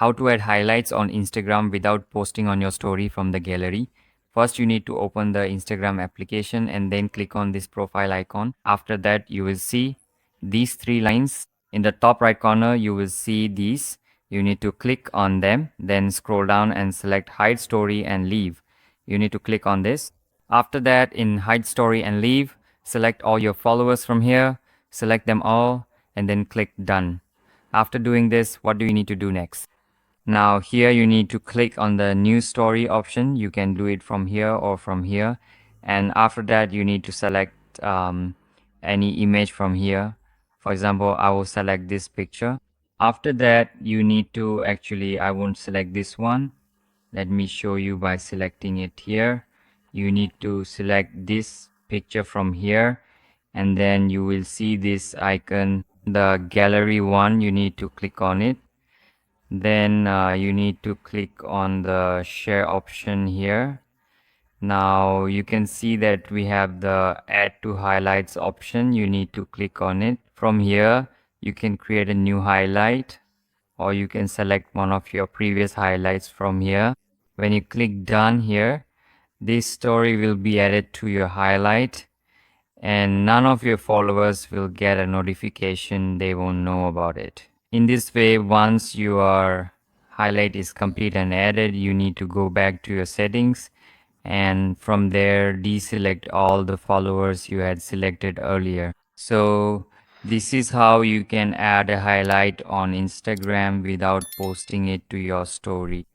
How to add highlights on Instagram without posting on your story from the gallery. First, you need to open the Instagram application and then click on this profile icon. After that, you will see these three lines. In the top right corner, you will see these. You need to click on them, then scroll down and select hide story and leave. You need to click on this. After that, in hide story and leave, select all your followers from here, select them all, and then click done. After doing this, what do you need to do next? Now here you need to click on the new story option. You can do it from here or from here. And after that, you need to select any image from here. For example, I will select this picture. After that, you need to I won't select this one. Let me show you by selecting it here. You need to select this picture from here, and then you will see this icon, the gallery one. You need to click on it. Then you need to click on the share option here. Now you can see that we have the add to highlights option. You need to click on it. From here, you can create a new highlight, or you can select one of your previous highlights from here. When you click done here, this story will be added to your highlight, and none of your followers will get a notification. They won't know about it. In this way, once your highlight is complete and added, you need to go back to your settings, and from there deselect all the followers you had selected earlier. So this is how you can add a highlight on Instagram without posting it to your story.